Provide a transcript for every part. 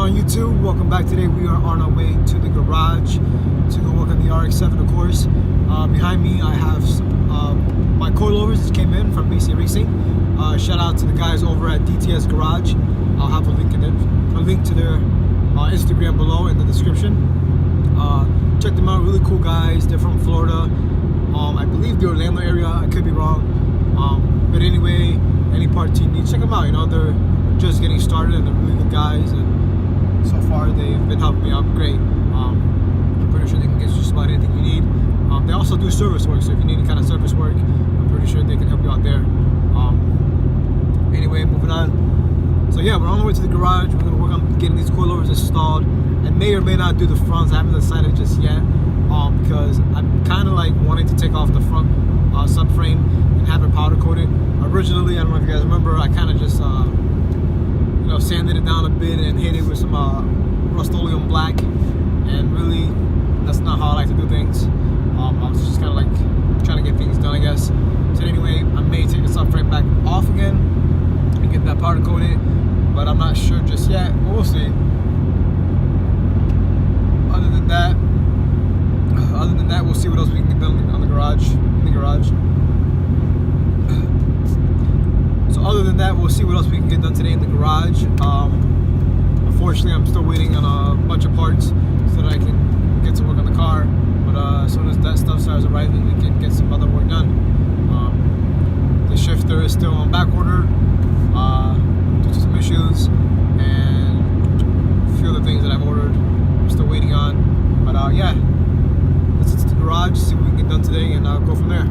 on YouTube? Welcome back. Today we are on our way to the garage to go work on the RX7, of course. Behind me I have my coilovers that came in from BC Racing. Shout out to the guys over at DTS Garage. I'll have a link to their Instagram below in the description. Check them out, really cool guys. They're from Florida. I believe the Orlando area, I could be wrong. But anyway, any parts you need, check them out. You know, they're just getting started and they're really good guys, and so far they've been helping me out great. I'm pretty sure they can get you just about anything you need. They also do service work, so if you need any kind of service work, I'm pretty sure they can help you out there. Anyway, moving on. So yeah, we're on the way to the garage. We're gonna work on getting these coilovers installed. I may or may not do the fronts. I haven't decided just yet, because I'm kind of like wanting to take off the front subframe and have it powder coated. Originally, I don't know if you guys remember, I kind of just you know, sanded it down a bit and hit it with some Rust-Oleum black, and really that's not how I like to do things. I was just kind of like trying to get things done, I guess. So anyway, I may take the subframe back off again and get that powder coated, but I'm not sure just yet. We'll see. Other than that, we'll see what else we can get done on the garage, in the garage. So other than that, we'll see what else we can get done today in the garage. Unfortunately, I'm still waiting on a bunch of parts so that I can get to work on the car. But as soon as that stuff starts arriving, we can get some other work done. The shifter is still on back order due to some issues, and a few other things that I've ordered I'm still waiting on. But yeah, let's get to the garage, see what we can get done today, and I'll go from there.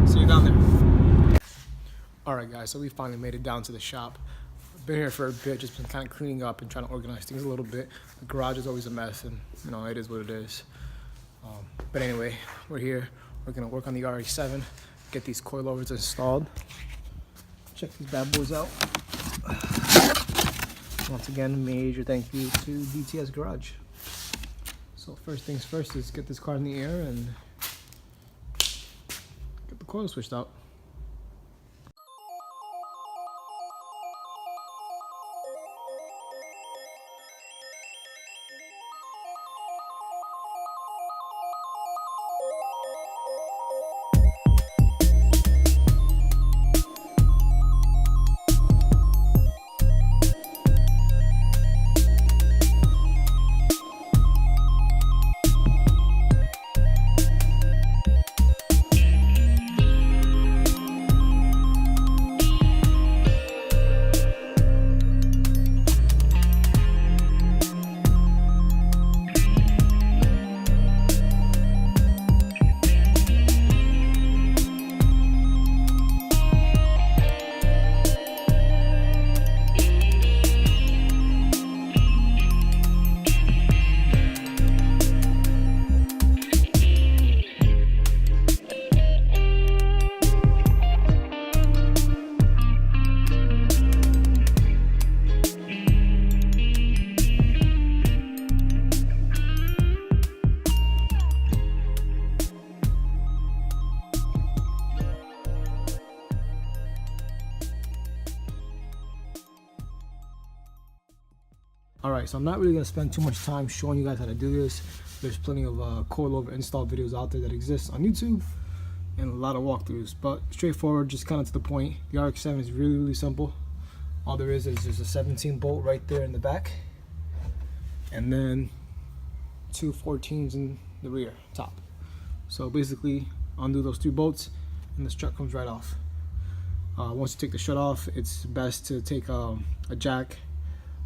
See you down there. Alright guys, so we finally made it down to the shop. I've been here for a bit, just been kind of cleaning up and trying to organize things a little bit. The garage is always a mess, and you know, it is what it is. But anyway, we're here. We're gonna work on the RX7, get these coilovers installed. Check these bad boys out. Once again, major thank you to DTS Garage. So first things first is get this car in the air and get the coil switched out. Alright, so I'm not really going to spend too much time showing you guys how to do this. There's plenty of coilover install videos out there that exist on YouTube, and a lot of walkthroughs, but straightforward, just kind of to the point. The RX7 is really simple. All there is there's a 17 bolt right there in the back, and then two 14s in the rear top. So basically undo those 2 bolts and the strut comes right off. Once you take the strut off, it's best to take a jack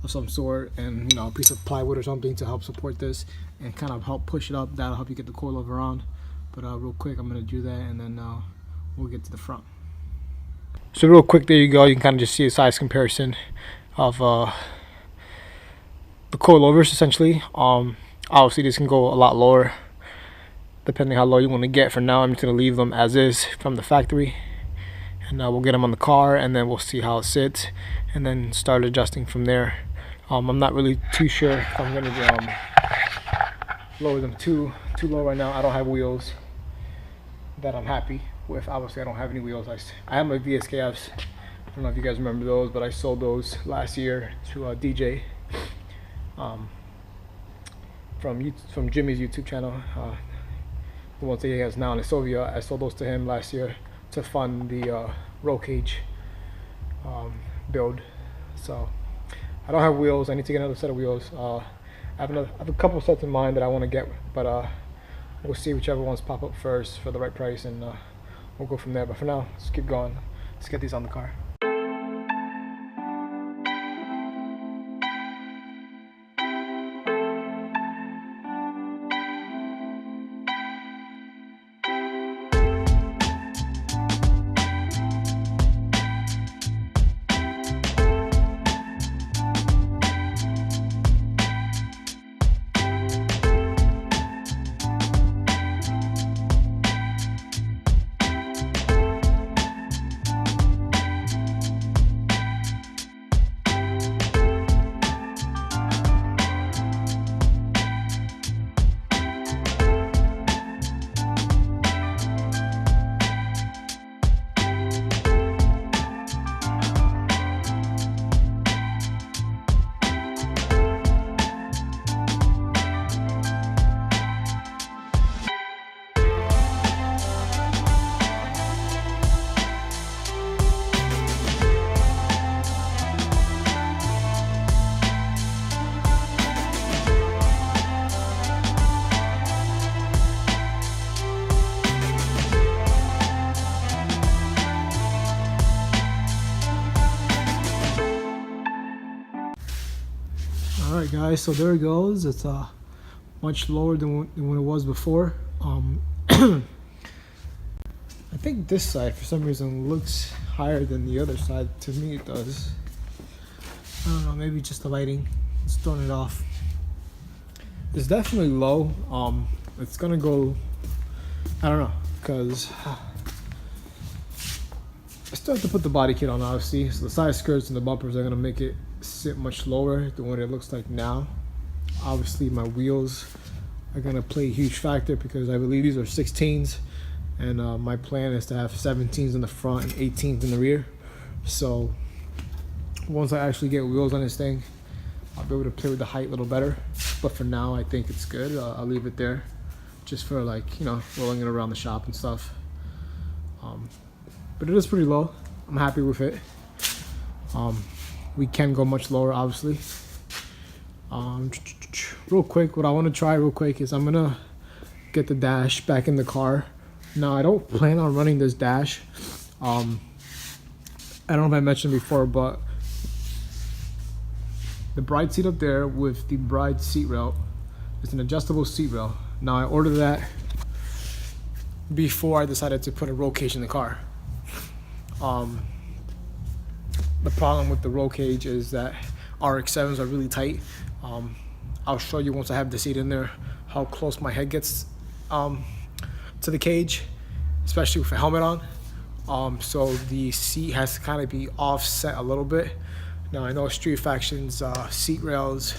of some sort and, you know, a piece of plywood or something to help support this and kind of help push it up. That'll help you get the coilover on. But real quick, I'm gonna do that, and then we'll get to the front. So real quick, there you go. You can kind of just see a size comparison of the coilovers essentially. Obviously this can go a lot lower depending how low you want to get. For now, I'm just gonna leave them as is from the factory, and we'll get them on the car, and then we'll see how it sits and then start adjusting from there. I'm not really too sure if I'm gonna lower them too low right now. I don't have wheels that I'm happy with. Obviously I don't have any wheels. I have my VSKFs. I don't know if you guys remember those, but I sold those last year to DJ. from Jimmy's YouTube channel, the ones that he has now in Soviet. I sold those to him last year to fund the roll cage build. So I don't have wheels. I need to get another set of wheels. I have a couple sets in mind that I want to get, but we'll see whichever ones pop up first for the right price, and we'll go from there. But for now, let's keep going. Let's get these on the car. Alright guys, so there it goes. It's much lower than when it was before. I think this side for some reason looks higher than the other side. To me it does. I don't know, maybe just the lighting. Let's turn it off. It's definitely low. It's gonna go, I don't know, because I still have to put the body kit on, obviously. So the side skirts and the bumpers are gonna make it sit much lower than what it looks like now. Obviously my wheels are gonna play a huge factor because I believe these are 16s, and my plan is to have 17s in the front and 18s in the rear. So once I actually get wheels on this thing, I'll be able to play with the height a little better. But for now, I think it's good. I'll leave it there just for, like, you know, rolling it around the shop and stuff. But it is pretty low. I'm happy with it. We can go much lower, obviously. Real quick, what I want to try real quick is I'm gonna get the dash back in the car. Now I don't plan on running this dash. I don't know if I mentioned before, but the bride seat up there with the bride seat rail is an adjustable seat rail. Now I ordered that before I decided to put a roll cage in the car. The problem with the roll cage is that RX7s are really tight. I'll show you once I have the seat in there how close my head gets to the cage, especially with a helmet on. So the seat has to kind of be offset a little bit. Now I know Street Faction's seat rails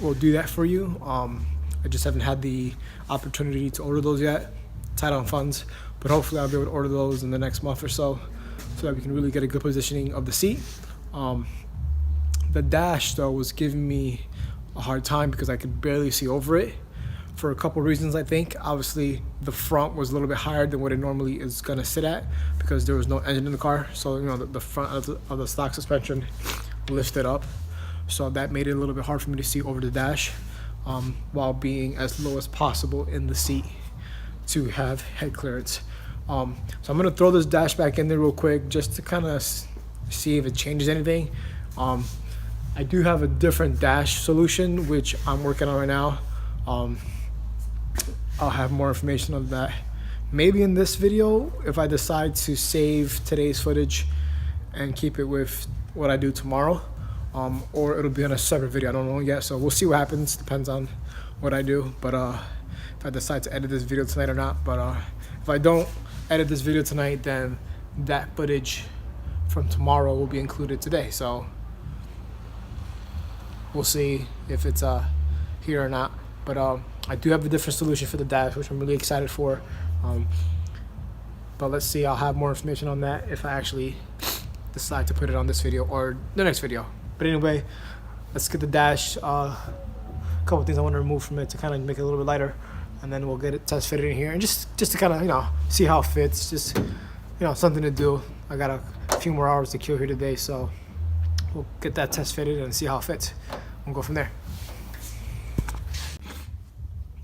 will do that for you. I just haven't had the opportunity to order those yet. Tight on funds, but hopefully I'll be able to order those in the next month or so that we can really get a good positioning of the seat. The dash though was giving me a hard time because I could barely see over it for a couple reasons. I think obviously the front was a little bit higher than what it normally is gonna sit at because there was no engine in the car, so you know the front of the stock suspension lifted up, so that made it a little bit hard for me to see over the dash, while being as low as possible in the seat to have head clearance. So I'm gonna throw this dash back in there real quick just to kind of see if it changes anything. I do have a different dash solution which I'm working on right now. I'll have more information on that maybe in this video if I decide to save today's footage and keep it with what I do tomorrow, or it'll be on a separate video. I don't know yet, so we'll see what happens. Depends on what I do, but if I decide to edit this video tonight or not. But if I don't edit this video tonight, then that footage from tomorrow will be included today, so we'll see if it's here or not. But I do have a different solution for the dash, which I'm really excited for. But let's see, I'll have more information on that if I actually decide to put it on this video or the next video. But anyway, let's get the dash couple things I want to remove from it to kind of make it a little bit lighter, and then we'll get it test fitted in here, and just to kind of see how it fits. Just something to do. I got a few more hours to kill here today, so we'll get that test fitted and see how it fits. We'll go from there.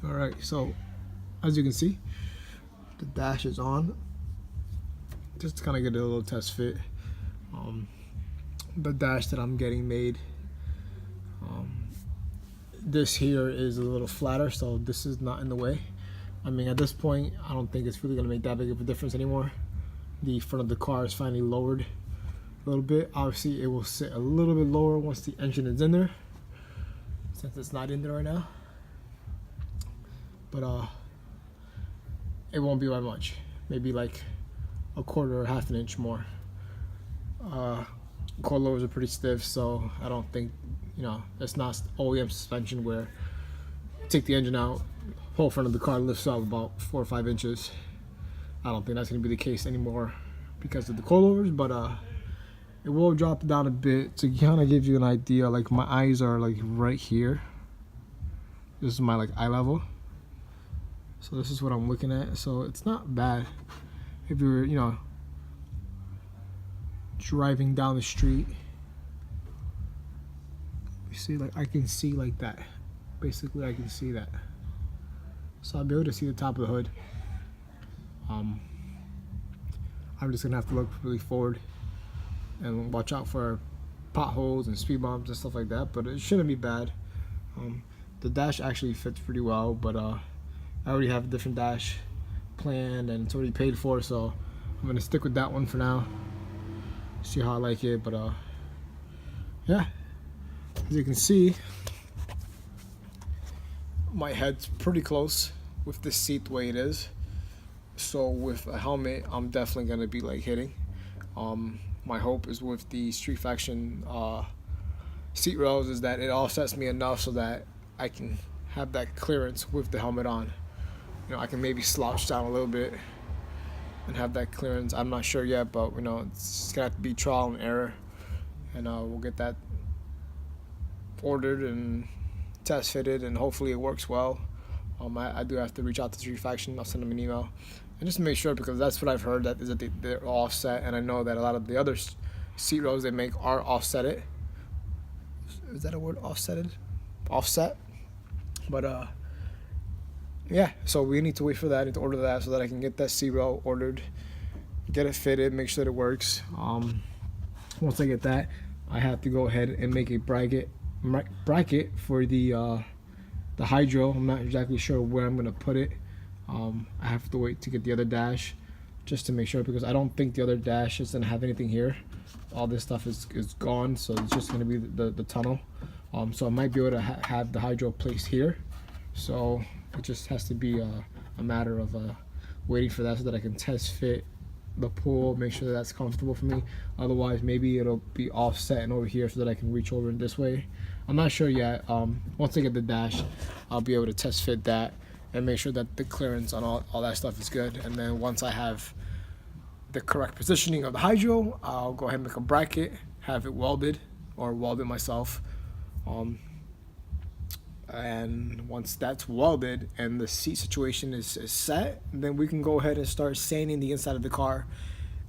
All right, so as you can see, the dash is on. Just to kind of get a little test fit. The dash that I'm getting made, this here is a little flatter, so this is not in the way. I mean, at this point, I don't think it's really gonna make that big of a difference anymore. The front of the car is finally lowered a little bit. Obviously, it will sit a little bit lower once the engine is in there, since it's not in there right now. But it won't be by much. Maybe like a quarter or half an inch more. Coilovers are pretty stiff, so I don't think, it's not OEM suspension where you take the engine out, whole front of the car lifts up about 4 or 5 inches. I don't think that's going to be the case anymore because of the coilovers, but it will drop down a bit to kind of give you an idea. Like, my eyes are like right here. This is my like eye level. So this is what I'm looking at. So it's not bad if you're, driving down the street. You see, like, I can see like that. Basically, I can see that. So I'll be able to see the top of the hood. I'm just gonna have to look really forward and watch out for potholes and speed bumps and stuff like that, but it shouldn't be bad. The dash actually fits pretty well, but I already have a different dash planned and it's already paid for, so I'm gonna stick with that one for now. See how I like it, but yeah, as you can see, my head's pretty close with this seat the way it is. So with a helmet, I'm definitely gonna be like hitting. My hope is with the Street Faction seat rails is that it offsets me enough so that I can have that clearance with the helmet on. I can maybe slouch down a little bit and have that clearance. I'm not sure yet, but it's gonna have to be trial and error, and we'll get that ordered and test fitted, and hopefully it works well. I do have to reach out to Street Faction. I'll send them an email and just to make sure, because that's what I've heard, that is that they're offset, and I know that a lot of the other seat rows they make are offsetted. Is that a word? Offsetted? Offset? But yeah, so we need to wait for that. I need to order that so that I can get that seat row ordered, get it fitted, make sure that it works. Once I get that, I have to go ahead and make a bracket for the hydro. I'm not exactly sure where I'm gonna put it. I have to wait to get the other dash just to make sure, because I don't think the other dash is gonna have anything here. All this stuff is gone, so it's just gonna be the tunnel. So I might be able to have the hydro placed here. So it just has to be a matter of waiting for that so that I can test fit the pull, make sure that that's comfortable for me. Otherwise, maybe it'll be offset and over here so that I can reach over in this way. I'm not sure yet. Once I get the dash, I'll be able to test fit that and make sure that the clearance on all that stuff is good. And then once I have the correct positioning of the hydro, I'll go ahead and make a bracket, have it welded or weld it myself. And once that's welded and the seat situation is set, then we can go ahead and start sanding the inside of the car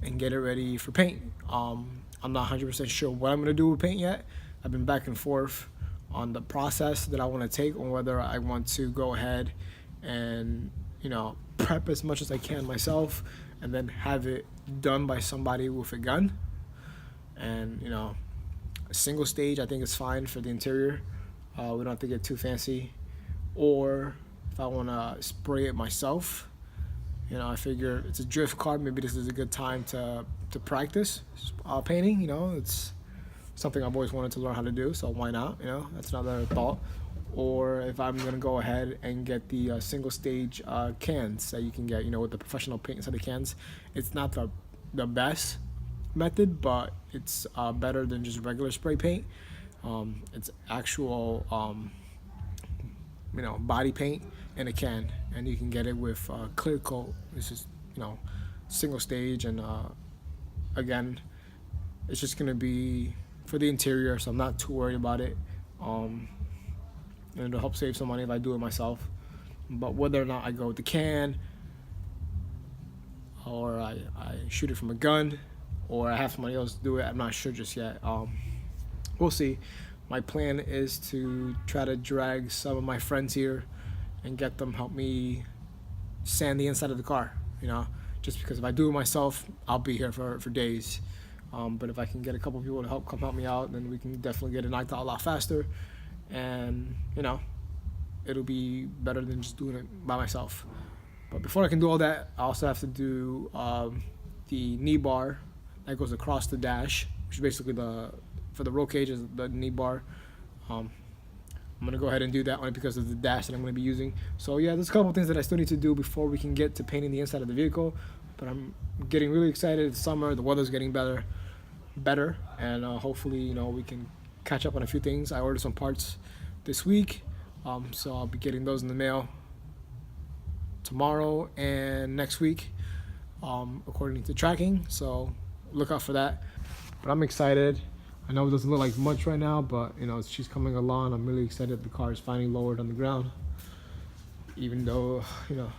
and get it ready for paint. I'm not 100% sure what I'm gonna do with paint yet. I've been back and forth on the process that I want to take, on whether I want to go ahead and prep as much as I can myself and then have it done by somebody with a gun. And a single stage I think is fine for the interior. We don't have to get too fancy. Or if I want to spray it myself, I figure it's a drift car, maybe this is a good time to practice painting. It's something I've always wanted to learn how to do, so why not? That's another thought. Or if I'm gonna go ahead and get the single stage cans that you can get, with the professional paint inside the cans. It's not the best method, but it's better than just regular spray paint. It's actual body paint in a can, and you can get it with clear coat. This is single stage, and again, it's just gonna be for the interior, so I'm not too worried about it. and it'll help save some money if I do it myself. But whether or not I go with the can, or I shoot it from a gun, or I have somebody else do it, I'm not sure just yet. We'll see. My plan is to try to drag some of my friends here and get them help me sand the inside of the car, you know, just because if I do it myself, I'll be here for days. But if I can get a couple people to come help me out, then we can definitely get it knocked out a lot faster, and you know, it'll be better than just doing it by myself. But before I can do all that, I also have to do the knee bar that goes across the dash, which is basically for the roll cage is the knee bar. I'm gonna go ahead and do that only because of the dash that I'm gonna be using. So yeah, there's a couple things that I still need to do before we can get to painting the inside of the vehicle. But I'm getting really excited. It's summer, the weather's getting better, and hopefully, you know, we can catch up on a few things. I ordered some parts this week, so I'll be getting those in the mail tomorrow and next week, according to tracking. So look out for that. But I'm excited. I know it doesn't look like much right now, but you know, she's coming along. I'm really excited the car is finally lowered on the ground, even though, you know,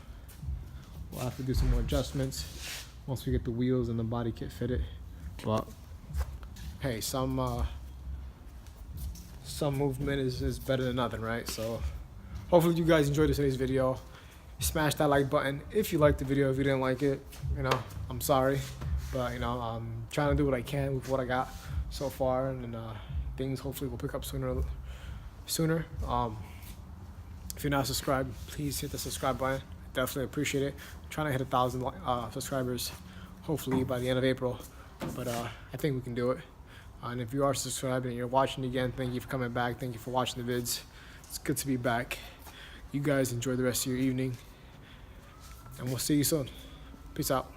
we'll have to do some more adjustments once we get the wheels and the body kit fitted. But hey, some movement is better than nothing, right? So hopefully you guys enjoyed today's video. Smash that like button if you liked the video. If you didn't like it, you know, I'm sorry, but you know, I'm trying to do what I can with what I got so far, and things hopefully will pick up sooner. If you're not subscribed, please hit the subscribe button. Definitely appreciate it. I'm trying to hit 1,000 subscribers, hopefully by the end of April, but I think we can do it. And if you are subscribed and you're watching again, thank you for coming back. Thank you for watching the vids. It's good to be back. You guys enjoy the rest of your evening, and we'll see you soon. Peace out.